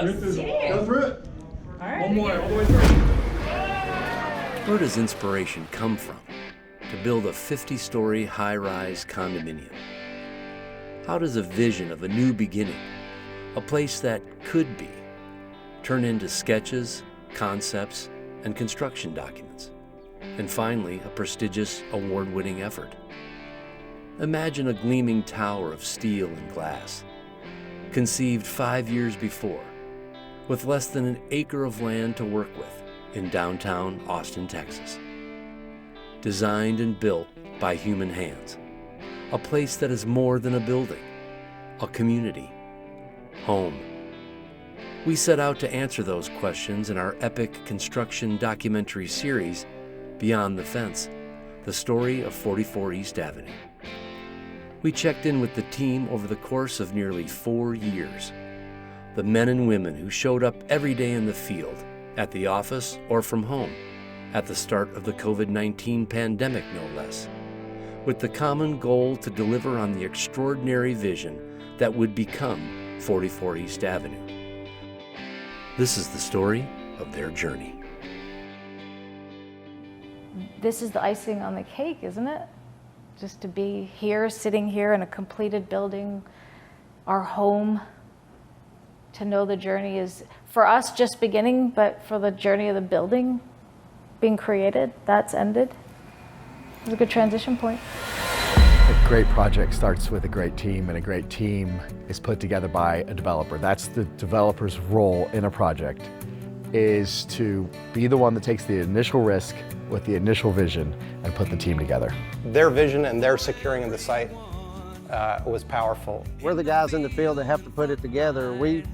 Go through it. All right. One more, all the way through. Where does inspiration come from to build a 50-story high-rise condominium? How does a vision of a new beginning, a place that could be, turn into sketches, concepts, and construction documents, and finally, a prestigious award-winning effort? Imagine a gleaming tower of steel and glass, conceived 5 years before, with less than an acre of land to work with in downtown Austin, Texas. Designed and built by human hands, a place that is more than a building, a community, home. We set out to answer those questions in our epic construction documentary series, Beyond the Fence, the story of 44 East Avenue. We checked in with the team over the course of nearly 4 years. The men and women who showed up every day in the field, at the office or from home, at the start of the COVID-19 pandemic no less, with the common goal to deliver on the extraordinary vision that would become 44 East Avenue. This is the story of their journey. This is the icing on the cake, isn't it? Just to be here, sitting here in a completed building, our home, to know the journey is, for us, just beginning, but for the journey of the building being created, that's ended. It was a good transition point. A great project starts with a great team, and a great team is put together by a developer. That's the developer's role in a project, is to be the one that takes the initial risk with the initial vision and put the team together. Their vision and their securing of the site was powerful. We're the guys in the field that have to put it together. We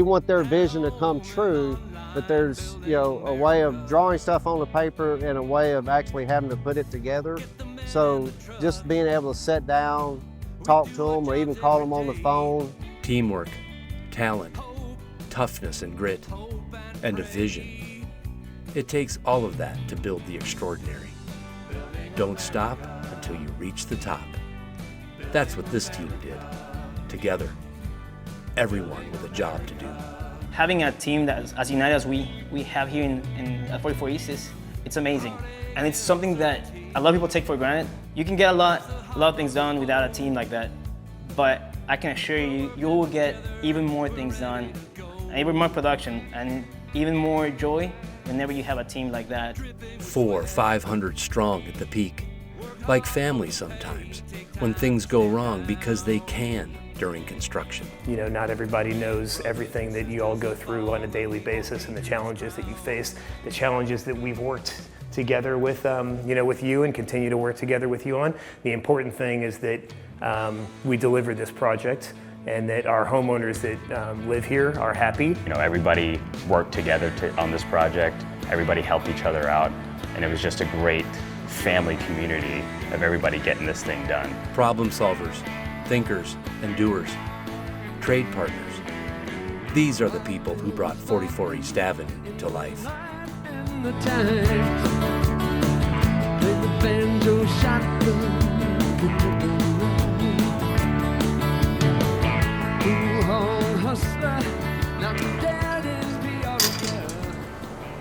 want their vision to come true, but there's, a way of drawing stuff on the paper and a way of actually having to put it together. So just being able to sit down, talk to them, or even call them on the phone. Teamwork, talent, toughness and grit, and a vision. It takes all of that to build the extraordinary. Don't stop until you reach the top. That's what this team did, together. Everyone with a job to do. Having a team that's as united as we have here in 44 East it's amazing. And it's something that a lot of people take for granted. You can get a lot of things done without a team like that. But I can assure you, you will get even more things done, and even more production, and even more joy whenever you have a team like that. 400-500 strong at the peak. Like family sometimes, when things go wrong because they can during construction. Not everybody knows everything that you all go through on a daily basis and the challenges that you face, the challenges that we've worked together with, with you and continue to work together with you on. The important thing is that we deliver this project and that our homeowners that live here are happy. Everybody worked together on this project. Everybody helped each other out, and it was just a great family community of everybody getting this thing done. Problem solvers, thinkers, and doers, trade partners. These are the people who brought 44 East Avenue to life.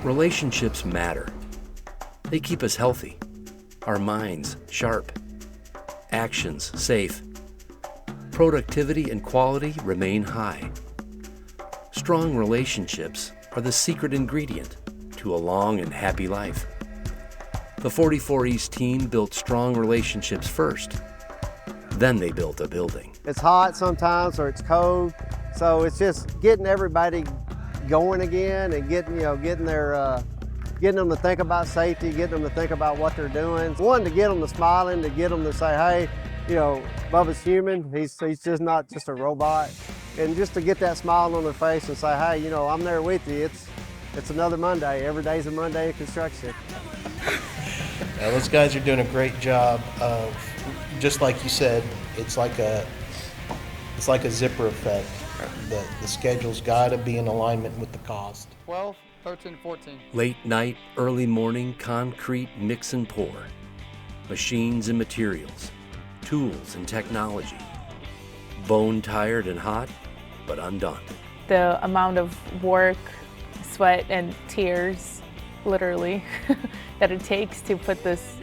Relationships matter. They keep us healthy, our minds sharp, actions safe. Productivity and quality remain high. Strong relationships are the secret ingredient to a long and happy life. The 44 East team built strong relationships first. Then they built a building. It's hot sometimes, or it's cold, so it's just getting everybody going again and getting them to think about safety, getting them to think about what they're doing. One, to get them to smiling, to get them to say, hey, Bubba's human. He's just not just a robot. And just to get that smile on their face and say, hey, I'm there with you. It's another Monday. Every day's a Monday of construction. Those guys are doing a great job of, just like you said, it's like a zipper effect. The schedule's got to be in alignment with the cost. 12, 13, 14. Late night, early morning, concrete mix and pour. Machines and materials, tools and technology. Bone tired and hot, but undone. the amount of work, sweat, and tears, literally, that it takes to put this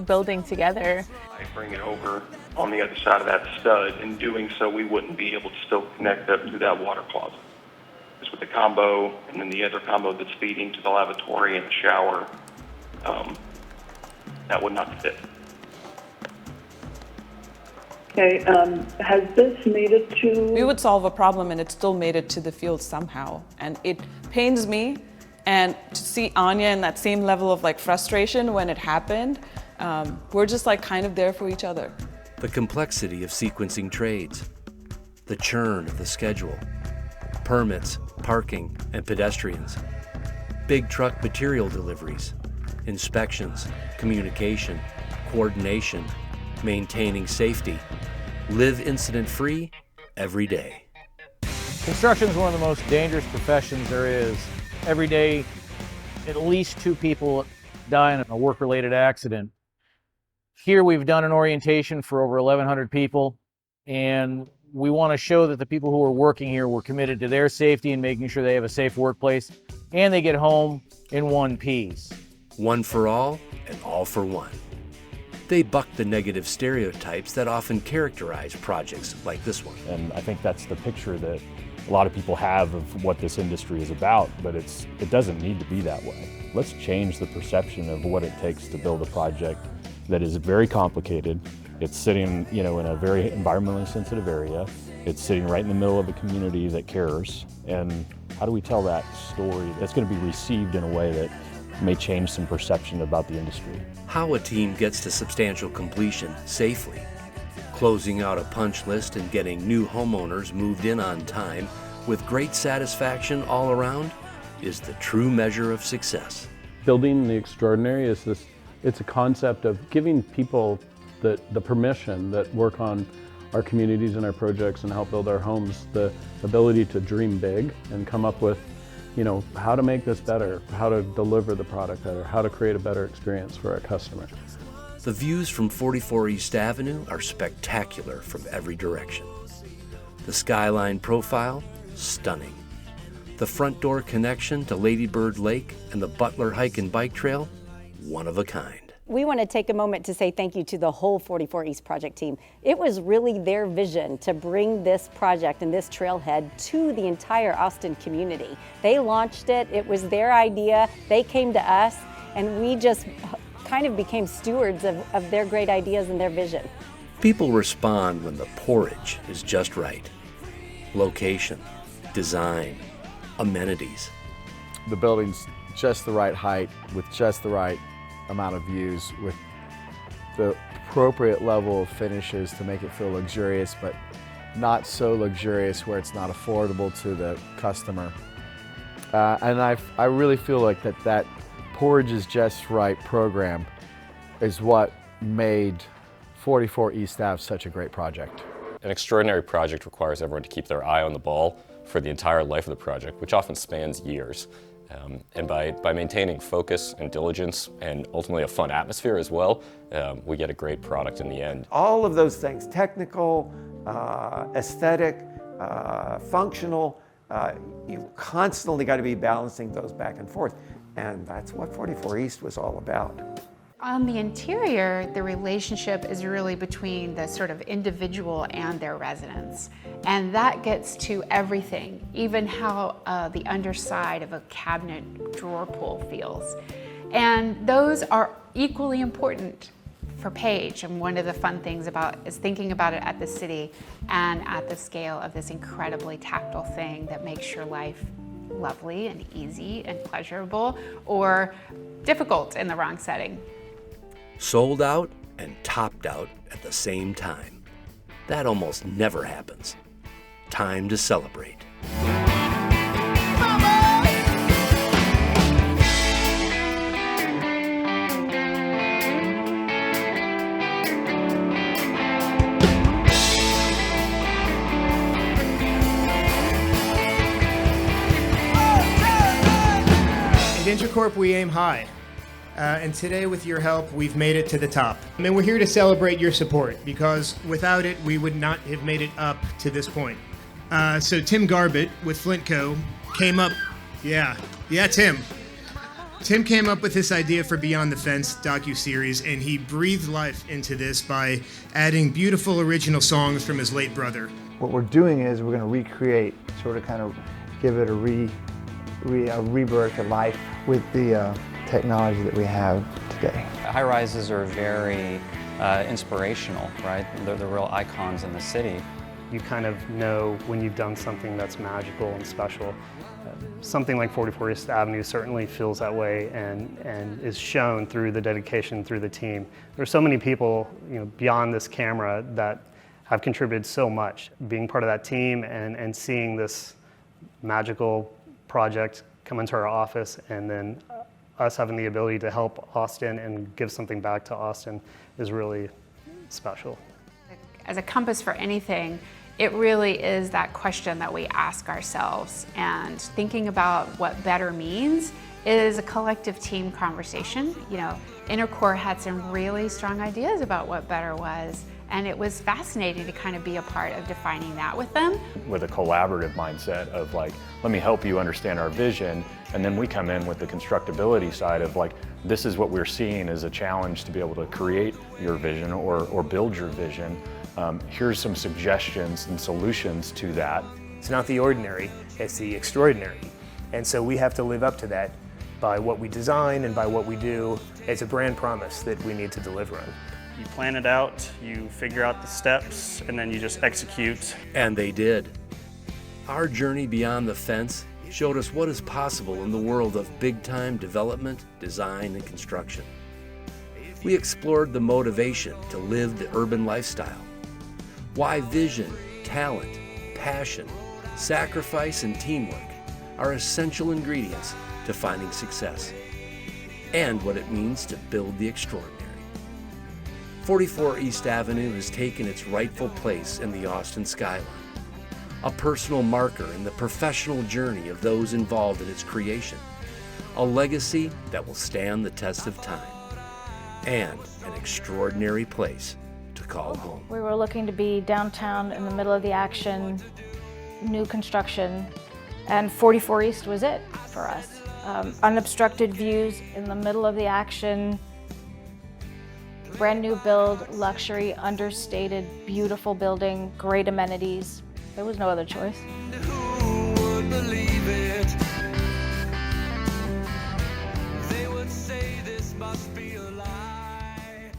building together. I bring it over on the other side of that stud. In doing so, we wouldn't be able to still connect up to that water closet. Just with the combo, and then the other combo that's feeding to the lavatory and the shower, that would not fit. Okay, has this made it to... We would solve a problem and it still made it to the field somehow. And it pains me, and to see Anya in that same level of like frustration when it happened, we're just like kind of there for each other. The complexity of sequencing trades, the churn of the schedule, permits, parking, and pedestrians, big truck material deliveries, inspections, communication, coordination, maintaining safety. Live incident-free every day. Construction is one of the most dangerous professions there is. Every day, at least 2 people die in a work-related accident. Here we've done an orientation for over 1,100 people, and we want to show that the people who are working here were committed to their safety and making sure they have a safe workplace, and they get home in one piece. One for all and all for one. They buck the negative stereotypes that often characterize projects like this one. And I think that's the picture that a lot of people have of what this industry is about, but it doesn't need to be that way. Let's change the perception of what it takes to build a project that is very complicated. It's sitting, in a very environmentally sensitive area. It's sitting right in the middle of a community that cares. And how do we tell that story that's going to be received in a way that may change some perception about the industry? How a team gets to substantial completion safely, closing out a punch list and getting new homeowners moved in on time with great satisfaction all around is the true measure of success. Building the extraordinary is it's a concept of giving people the permission that work on our communities and our projects and help build our homes, the ability to dream big and come up with how to make this better, how to deliver the product better, how to create a better experience for our customer. The views from 44 East Avenue are spectacular from every direction. The skyline profile, stunning. The front door connection to Lady Bird Lake and the Butler Hike and Bike Trail, one of a kind. We want to take a moment to say thank you to the whole 44 East project team. It was really their vision to bring this project and this trailhead to the entire Austin community. They launched it, it was their idea, they came to us, and we just kind of became stewards of their great ideas and their vision. People respond when the porridge is just right. Location, design, amenities. The building's just the right height with just the right amount of views with the appropriate level of finishes to make it feel luxurious, but not so luxurious where it's not affordable to the customer. And I really feel like that porridge is just right program is what made 44 East Ave such a great project. An extraordinary project requires everyone to keep their eye on the ball for the entire life of the project, which often spans years. And by maintaining focus and diligence and ultimately a fun atmosphere as well, we get a great product in the end. All of those things, technical, aesthetic, functional, you constantly got to be balancing those back and forth. And that's what 44 East was all about. On the interior, the relationship is really between the sort of individual and their residents. And that gets to everything, even how the underside of a cabinet drawer pull feels. And those are equally important for Paige. And one of the fun things is thinking about it at the city and at the scale of this incredibly tactile thing that makes your life lovely and easy and pleasurable, or difficult in the wrong setting. Sold out and topped out at the same time. That almost never happens. Time to celebrate. At Intracorp, we aim high. And today, with your help, we've made it to the top. And we're here to celebrate your support, because without it, we would not have made it up to this point. So Tim Garbett with Flintco came up, Tim. Tim came up with this idea for Beyond the Fence docuseries, and he breathed life into this by adding beautiful original songs from his late brother. What we're doing is we're going to recreate, sort of kind of give it a rebirth, a life with the technology that we have today. High-rises are very inspirational, right? They're the real icons in the city. You kind of know when you've done something that's magical and special. Something like 44 East Avenue certainly feels that way and is shown through the dedication through the team. There's so many people, beyond this camera that have contributed so much. Being part of that team and seeing this magical project come into our office, and then us having the ability to help Austin and give something back to Austin is really special. As a compass for anything, it really is that question that we ask ourselves, and thinking about what better means is a collective team conversation. Intercore had some really strong ideas about what better was, and it was fascinating to kind of be a part of defining that with them. With a collaborative mindset of like, let me help you understand our vision, and then we come in with the constructability side of like, this is what we're seeing as a challenge to be able to create your vision or build your vision. Here's some suggestions and solutions to that. It's not the ordinary, it's the extraordinary. And so we have to live up to that by what we design and by what we do. It's a brand promise that we need to deliver on. You plan it out, you figure out the steps, and then you just execute. And they did. Our journey beyond the fence showed us what is possible in the world of big-time development, design, and construction. We explored the motivation to live the urban lifestyle, why vision, talent, passion, sacrifice, and teamwork are essential ingredients to finding success, and what it means to build the extraordinary. 44 East Avenue has taken its rightful place in the Austin skyline, a personal marker in the professional journey of those involved in its creation, a legacy that will stand the test of time, and an extraordinary place to call home. We were looking to be downtown in the middle of the action, new construction, and 44 East was it for us. Unobstructed views in the middle of the action, brand new build, luxury, understated, beautiful building, great amenities. There was no other choice. Who would believe it? They would say this must be a lie.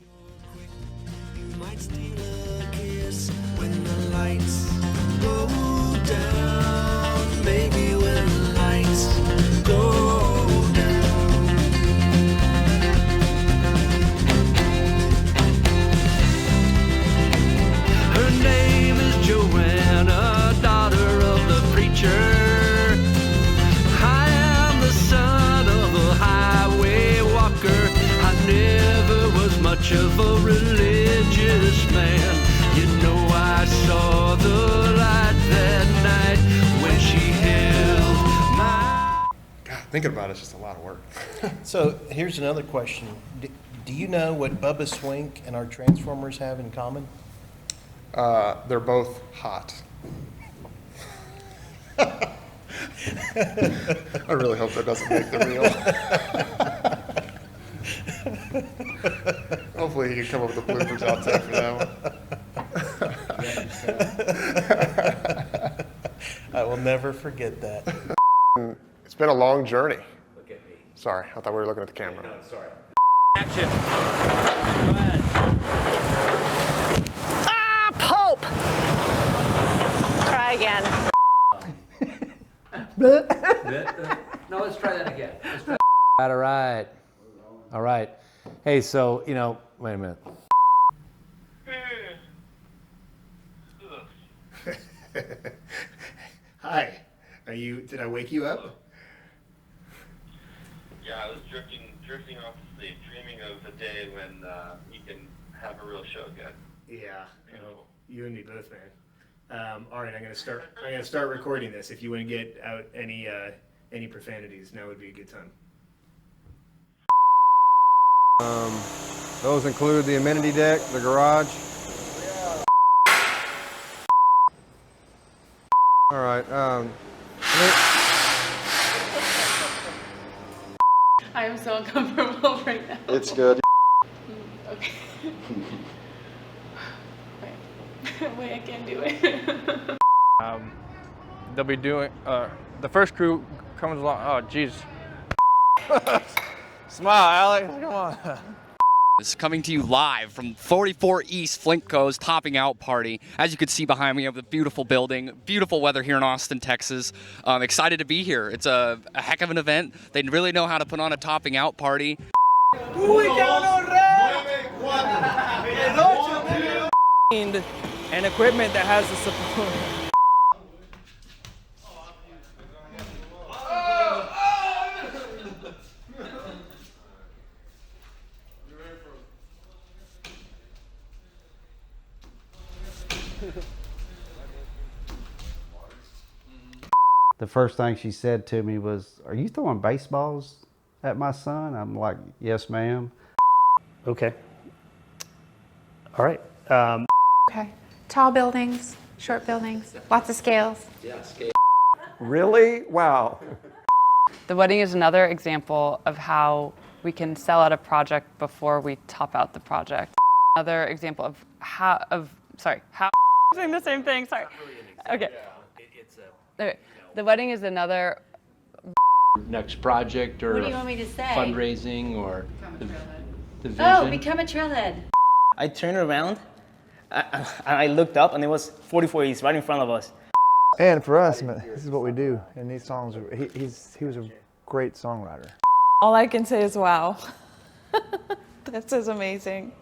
You might steal a kiss when the lights go down. Maybe when the lights go down. Her name is Joanna, daughter of the preacher. I am the son of a highway walker. I never was much of a religious man. You know I saw the light that night when she held my... God, thinking about it's just a lot of work. So here's another question. Do you know what Bubba Swink and our Transformers have in common? They're both hot. I really hope that doesn't make the reel. Hopefully you can come up with a bloopers outtake for that one. I will never forget that. It's been a long journey. Look at me. Sorry, I thought we were looking at the camera. No, sorry. Action. Go ahead. Ah, Pope! Try again. No, let's try that again. All right. All right. Hey, so, wait a minute. Hi, did I wake you up? Yeah, I was drifting off to sleep, dreaming of the day when we can have a real show again. Yeah, you and me both, man. All right, I'm gonna start recording this. If you want to get out any profanities, now would be a good time. Those include the amenity deck, the garage, All right. I am so uncomfortable right now. It's good. Okay. Wait, I can't do it. They'll be doing, the first crew comes along, oh geez. Smile, Alex, come on. This is coming to you live from 44 East Flintco's topping out party. As you can see behind me, we have the beautiful building, beautiful weather here in Austin, Texas. I'm excited to be here. It's a heck of an event. They really know how to put on a topping out party. And equipment that has the support. The first thing she said to me was, "Are you throwing baseballs at my son?" I'm like, "Yes, ma'am." Okay. All right. Okay. Tall buildings, short buildings, lots of scales. Yeah, scale. Really? Wow. The wedding is another example of how we can sell out a project before we top out the project. Another example of how saying the same thing, sorry. Okay. Okay. The wedding is another Next project or What do you want me to say? fundraising or the vision. Oh, become a trailhead. I turned around, I looked up, and it was 44 East right in front of us. And for us, this is what we do. And these songs, he was a great songwriter. All I can say is wow. This is amazing.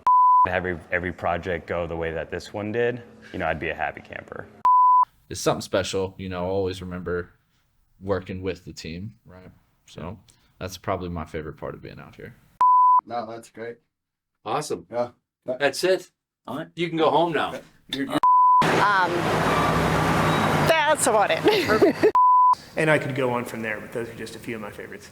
To have every project go the way that this one did, I'd be a happy camper. It's something special, always remember working with the team, right? So that's probably my favorite part of being out here. No, that's great. Awesome. Yeah. That's it. All right. You can go home now. That's about it. And I could go on from there, but those are just a few of my favorites.